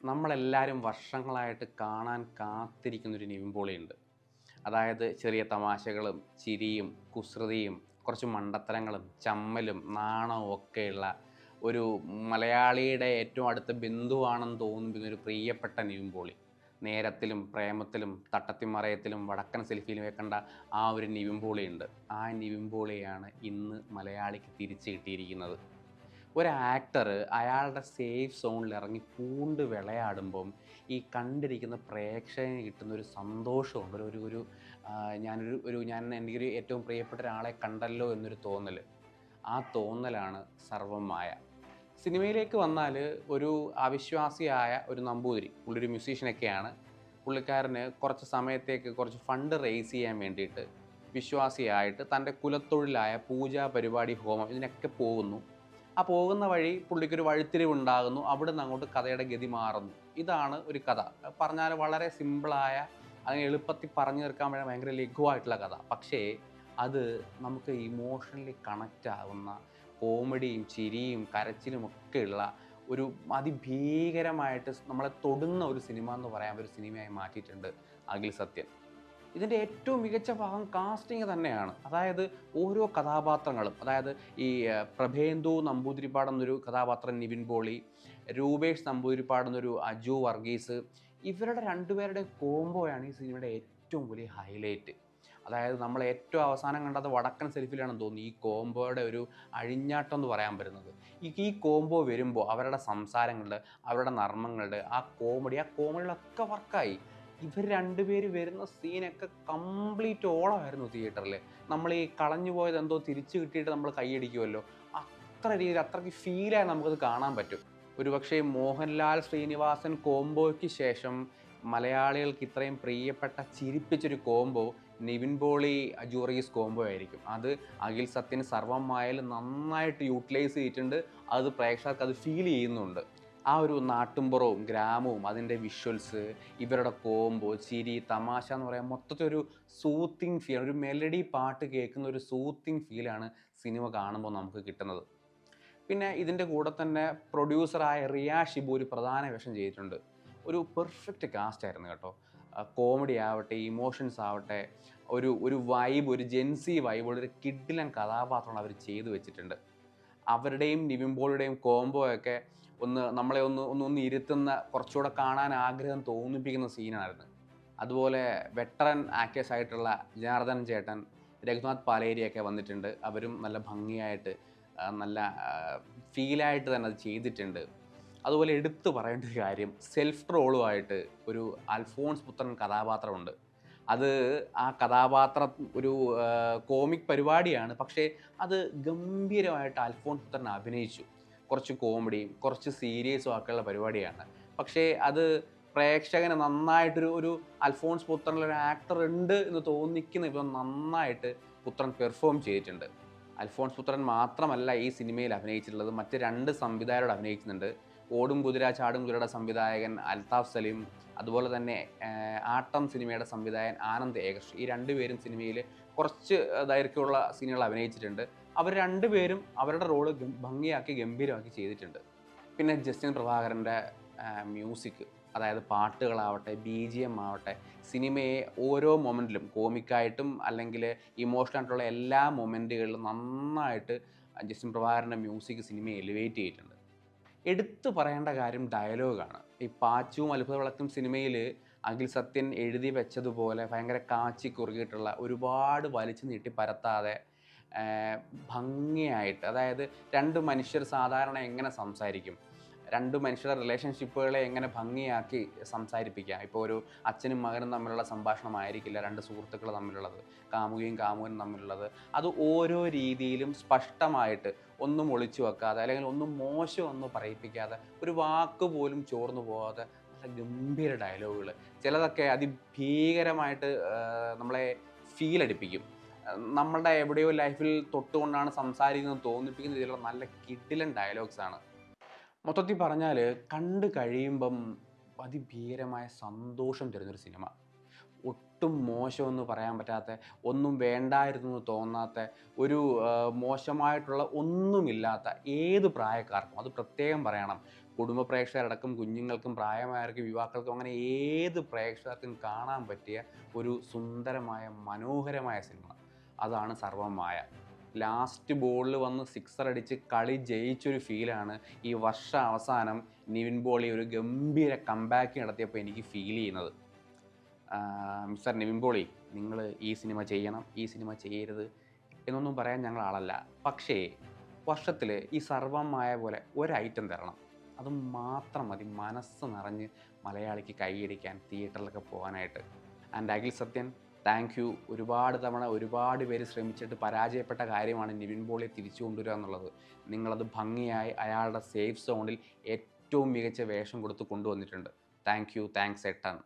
നമ്മളെല്ലാവരും വർഷങ്ങളായിട്ട് കാണാൻ കാത്തിരിക്കുന്നൊരു നിവിൻ പോളിയുണ്ട്. അതായത് ചെറിയ തമാശകളും ചിരിയും കുസൃതിയും കുറച്ച് മണ്ടത്തരങ്ങളും ചമ്മലും നാണവും ഒക്കെയുള്ള ഒരു മലയാളിയുടെ ഏറ്റവും അടുത്ത ബന്ധുവാണെന്ന് തോന്നിപ്പിക്കുന്ന ഒരു പ്രിയപ്പെട്ട നിവിൻ പോളി. നേരത്തിലും പ്രേമത്തിലും തട്ടത്തിമറയത്തിലും വടക്കൻ സെൽഫിയിലും കണ്ട ആ ഒരു നിവിൻ പോളിയുണ്ട്. ആ നിവിൻ പോളിയാണ് ഇന്ന് മലയാളിക്ക് തിരിച്ചു കിട്ടിയിരിക്കുന്നത്. ഒരു ആക്ടർ അയാളുടെ സേഫ് സോണിൽ ഇറങ്ങി പൂണ്ട് വിളയാടുമ്പം ഈ കണ്ടിരിക്കുന്ന പ്രേക്ഷകന് കിട്ടുന്ന ഒരു സന്തോഷമുണ്ട്. ഒരു ഒരു ഞാൻ എനിക്കൊരു ഏറ്റവും പ്രിയപ്പെട്ട ഒരാളെ കണ്ടല്ലോ എന്നൊരു തോന്നൽ. ആ തോന്നലാണ് സർവ്വം മായ. സിനിമയിലേക്ക് വന്നാൽ ഒരു അവിശ്വാസിയായ ഒരു നമ്പൂതിരി, പുള്ളിയൊരു മ്യൂസീഷ്യനൊക്കെയാണ്. പുള്ളിക്കാരന് കുറച്ച് സമയത്തേക്ക് കുറച്ച് ഫണ്ട് റേസ് ചെയ്യാൻ വേണ്ടിയിട്ട് വിശ്വാസിയായിട്ട് തൻ്റെ കുലത്തൊഴിലായ പൂജ പരിപാടി ഹോമം ഇതിനൊക്കെ പോകുന്നു. ആ പോകുന്ന വഴി പുള്ളിക്കൊരു വഴിത്തിരിവുണ്ടാകുന്നു. അവിടുന്ന് അങ്ങോട്ട് കഥയുടെ ഗതി മാറുന്നു. ഇതാണ് ഒരു കഥ. പറഞ്ഞാൽ വളരെ സിമ്പിളായ, അതിന് എളുപ്പത്തിൽ പറഞ്ഞു തീർക്കാൻ വേണ്ടി ഭയങ്കര ലഘുവായിട്ടുള്ള കഥ. പക്ഷേ അത് നമുക്ക് ഇമോഷണലി കണക്റ്റ് ആകുന്ന കോമഡിയും ചിരിയും കരച്ചിലും ഒക്കെയുള്ള ഒരു അതിഭീകരമായിട്ട് നമ്മളെ തൊടുന്ന ഒരു സിനിമ എന്ന് പറയാൻ ഒരു സിനിമയായി മാറ്റിയിട്ടുണ്ട് അഖിൽ സത്യൻ. ഇതിൻ്റെ ഏറ്റവും മികച്ച ഭാഗം കാസ്റ്റിംഗ് തന്നെയാണ്. അതായത് ഓരോ കഥാപാത്രങ്ങളും, അതായത് ഈ പ്രഭേന്ദു നമ്പൂതിരിപ്പാട് എന്നൊരു കഥാപാത്രം നിവിൻ പോളി, രൂപേഷ് നമ്പൂതിരിപ്പാട് എന്നൊരു അജു വർഗീസ്, ഇവരുടെ രണ്ടുപേരുടെ കോംബോയാണ് ഈ സിനിമയുടെ ഏറ്റവും വലിയ ഹൈലൈറ്റ്. അതായത് നമ്മൾ ഏറ്റവും അവസാനം കണ്ടത് വടക്കൻ സെൽഫിലാണെന്ന് തോന്നുന്നു ഈ കോംബോയുടെ ഒരു അഴിഞ്ഞാട്ടം എന്ന് പറയാൻ പറ്റുന്നത്. ഈ കോംബോ വരുമ്പോൾ അവരുടെ സംസാരങ്ങളുടെ, അവരുടെ നർമ്മങ്ങളുടെ ആ കോമഡികളൊക്കെ വർക്കായി. ഇവർ രണ്ടുപേര് വരുന്ന സീനൊക്കെ കംപ്ലീറ്റ് ഓളമായിരുന്നു തിയേറ്ററിൽ. നമ്മൾ ഈ കളഞ്ഞു പോയത് എന്തോ തിരിച്ചു കിട്ടിയിട്ട് നമ്മൾ കൈയടിക്കുമല്ലോ, അത്ര രീതിയിൽ അത്രയ്ക്ക് ഫീലായി നമുക്കത് കാണാൻ പറ്റും. ഒരുപക്ഷെ മോഹൻലാൽ ശ്രീനിവാസൻ കോംബോയ്ക്ക് ശേഷം മലയാളികൾക്ക് ഇത്രയും പ്രിയപ്പെട്ട ചിരിപ്പിച്ചൊരു കോംബോ നിവിൻ പോളി അജു വർഗീസ് കോംബോ ആയിരിക്കും. അത് അഖിൽ സത്യൻ സർവ്വം മായയിൽ നന്നായിട്ട് യൂട്ടിലൈസ് ചെയ്തിട്ടുണ്ട്. അത് പ്രേക്ഷകർക്ക് അത് ഫീൽ ചെയ്യുന്നുണ്ട്. ആ ഒരു നാട്ടുമ്പുറവും ഗ്രാമവും അതിൻ്റെ വിഷ്വൽസ്, ഇവരുടെ കോംബോ, ചിരി, തമാശ എന്ന് പറയാൻ മൊത്തത്തിൽ ഒരു സൂത്തിങ് ഫീൽ, ഒരു മെലഡി പാട്ട് കേൾക്കുന്ന ഒരു സൂത്തിങ് ഫീലാണ് സിനിമ കാണുമ്പോൾ നമുക്ക് കിട്ടുന്നത്. പിന്നെ ഇതിൻ്റെ കൂടെ തന്നെ പ്രൊഡ്യൂസറായ റിയ ഷിബു ഒരു പ്രധാന വേഷം ചെയ്തിട്ടുണ്ട്. ഒരു പെർഫെക്റ്റ് കാസ്റ്റ് ആയിരുന്നു കേട്ടോ. കോമഡി ആവട്ടെ, ഇമോഷൻസ് ആവട്ടെ, ഒരു വൈബ്, ഒരു ജെൻസി വൈബുള്ള ഒരു കിഡിലൻ കഥാപാത്രങ്ങൾ അവർ ചെയ്തു വെച്ചിട്ടുണ്ട്. അവരുടെയും നിവിൻ പോളിയുടെയും കോംബോ ഒക്കെ നമ്മളെ ഒന്ന് ഇരുത്തുന്ന, കുറച്ചുകൂടെ കാണാൻ ആഗ്രഹം തോന്നിപ്പിക്കുന്ന സീനായിരുന്നു. അതുപോലെ വെറ്ററൻ ആക്ടേഴ്സ് ആയിട്ടുള്ള ജനാർദ്ദൻ ചേട്ടൻ, രഘുനാഥ് പാലേരിയൊക്കെ വന്നിട്ടുണ്ട്. അവരും നല്ല ഭംഗിയായിട്ട് നല്ല ഫീലായിട്ട് തന്നെ അത് ചെയ്തിട്ടുണ്ട്. അതുപോലെ എടുത്തു പറയേണ്ട ഒരു കാര്യം, സെൽഫ് ട്രോളുമായിട്ട് ഒരു അൽഫോൺസ് പുത്രൻ കഥാപാത്രമുണ്ട്. അത് ആ കഥാപാത്രം ഒരു കോമിക് പരിപാടിയാണ്, പക്ഷേ അത് ഗംഭീരമായിട്ട് അൽഫോൺസ് പുത്രൻ അഭിനയിച്ചു. കുറച്ച് കോമഡിയും കുറച്ച് സീരിയസും ഒക്കെയുള്ള പരിപാടിയാണ്. പക്ഷേ അത് പ്രേക്ഷകന് നന്നായിട്ടൊരു അൽഫോൺസ് പുത്രനിലൊരു ആക്ടർ ഉണ്ട് എന്ന് തോന്നിക്കുന്ന ഇപ്പം നന്നായിട്ട് പുത്രൻ പെർഫോം ചെയ്തിട്ടുണ്ട്. അൽഫോൺസ് പുത്രൻ മാത്രമല്ല ഈ സിനിമയിൽ അഭിനയിച്ചിട്ടുള്ളത്, മറ്റ് 2 സംവിധായകരോട് അഭിനയിക്കുന്നുണ്ട്. ഓടും കുതിര ചാടും കുതിരയുടെ സംവിധായകൻ അൽതാഫ് സലീം, അതുപോലെ തന്നെ ആട്ടം സിനിമയുടെ സംവിധായകൻ ആനന്ദ് ഏകർഷ്. ഈ 2 പേരും സിനിമയിൽ കുറച്ച് ദൈർഘ്യമുള്ള സീനുകൾ അഭിനയിച്ചിട്ടുണ്ട്. അവർ 2 പേരും അവരുടെ റോള് ഭംഗിയാക്കി ഗംഭീരമാക്കി ചെയ്തിട്ടുണ്ട്. പിന്നെ ജസ്റ്റിൻ പ്രഭാകരൻ്റെ മ്യൂസിക്, അതായത് പാട്ടുകളാവട്ടെ, BGM ആവട്ടെ, സിനിമയെ ഓരോ മൊമെൻറ്റിലും കോമിക്കായിട്ടും അല്ലെങ്കിൽ ഇമോഷണലായിട്ടുള്ള എല്ലാ മൊമെൻറ്റുകളിലും നന്നായിട്ട് ജസ്റ്റിൻ പ്രഭാകരൻ്റെ മ്യൂസിക് സിനിമയെ എലിവേറ്റ് ചെയ്തിട്ടുണ്ട്. എടുത്തു പറയേണ്ട കാര്യം ഡയലോഗാണ്. ഈ പാച്ചുവും അത്ഭുത വിളക്കും സിനിമയിൽ അഖിൽ സത്യൻ എഴുതി വെച്ചതുപോലെ ഭയങ്കര കാച്ചി കുറുകിയിട്ടുള്ള, ഒരുപാട് വലിച്ചു നീട്ടി പരത്താതെ ഭംഗിയായിട്ട്, അതായത് 2 മനുഷ്യർ സാധാരണ എങ്ങനെ സംസാരിക്കും, 2 മനുഷ്യരുടെ റിലേഷൻഷിപ്പുകളെ എങ്ങനെ ഭംഗിയാക്കി സംസാരിപ്പിക്കാം. ഇപ്പോൾ ഒരു അച്ഛനും മകനും തമ്മിലുള്ള സംഭാഷണമായിരിക്കില്ല 2 സുഹൃത്തുക്കൾ തമ്മിലുള്ളത്, കാമുകിയും കാമുകനും തമ്മിലുള്ളത്. അത് ഓരോ രീതിയിലും സ്പഷ്ടമായിട്ട്, ഒന്നും ഒളിച്ചു വെക്കാതെ അല്ലെങ്കിൽ ഒന്നും മോശമൊന്നും പറയിപ്പിക്കാതെ, ഒരു വാക്ക് പോലും ചോർന്നു പോകാതെ നല്ല ഗംഭീര ഡയലോഗുകൾ, ചിലതൊക്കെ അതിഭീകരമായിട്ട് നമ്മളെ ഫീലടിപ്പിക്കും. നമ്മളുടെ എവിടെയോ ലൈഫിൽ തൊട്ടുകൊണ്ടാണ് സംസാരിക്കുന്നത് തോന്നിപ്പിക്കുന്ന രീതിയിലുള്ള നല്ല കിടിലൻ ഡയലോഗ്സാണ്. മൊത്തത്തിൽ പറഞ്ഞാൽ കണ്ടു കഴിയുമ്പം അതിഭീകരമായ സന്തോഷം തരുന്നൊരു സിനിമ. ഒട്ടും മോശമെന്ന് പറയാൻ പറ്റാത്ത, ഒന്നും വേണ്ടായിരുന്നു എന്ന് തോന്നാത്ത, ഒരു മോശമായിട്ടുള്ള ഒന്നുമില്ലാത്ത ഏത് പ്രായക്കാർക്കും, അത് പ്രത്യേകം പറയണം, കുടുംബ പ്രേക്ഷകരടക്കം കുഞ്ഞുങ്ങൾക്കും പ്രായമായവർക്കും യുവാക്കൾക്കും അങ്ങനെ ഏത് പ്രേക്ഷകർക്കും കാണാൻ പറ്റിയ ഒരു സുന്ദരമായ മനോഹരമായ സിനിമ. അതാണ് സർവമായ. ലാസ്റ്റ് ബോളിൽ വന്ന് സിക്സർ അടിച്ച് കളി ജയിച്ചൊരു ഫീലാണ് ഈ അവസാനം നിവിൻ പോളി ഒരു ഗംഭീര കംബാക്ക് നടത്തിയപ്പോൾ എനിക്ക് ഫീൽ ചെയ്യുന്നത്. മിസ്റ്റർ നിവിൻ പോളി, നിങ്ങൾ ഈ സിനിമ ചെയ്യണം, ഈ സിനിമ ചെയ്യരുത് എന്നൊന്നും പറയാൻ ഞങ്ങൾ ആളല്ല. പക്ഷേ വർഷത്തിൽ ഈ സർവമായ പോലെ ഒരു ഐറ്റം തരണം. അത് മാത്രം മതി മനസ്സ് നിറഞ്ഞ് മലയാളിക്ക് കൈയടിക്കാൻ, തിയേറ്ററിലൊക്കെ പോകാനായിട്ട്. And Akhil Sathyan, thank you. ഒരുപാട് തവണ ഒരുപാട് പേര് ശ്രമിച്ചിട്ട് പരാജയപ്പെട്ട കാര്യമാണ് നിവിൻ പോളിയെ തിരിച്ചു കൊണ്ടുവരിക എന്നുള്ളത്. നിങ്ങളത് ഭംഗിയായി അയാളുടെ സേഫ് സോണിൽ ഏറ്റവും മികച്ച വേഷം കൊടുത്ത് കൊണ്ടുവന്നിട്ടുണ്ട്. Thank you, thanks a ton.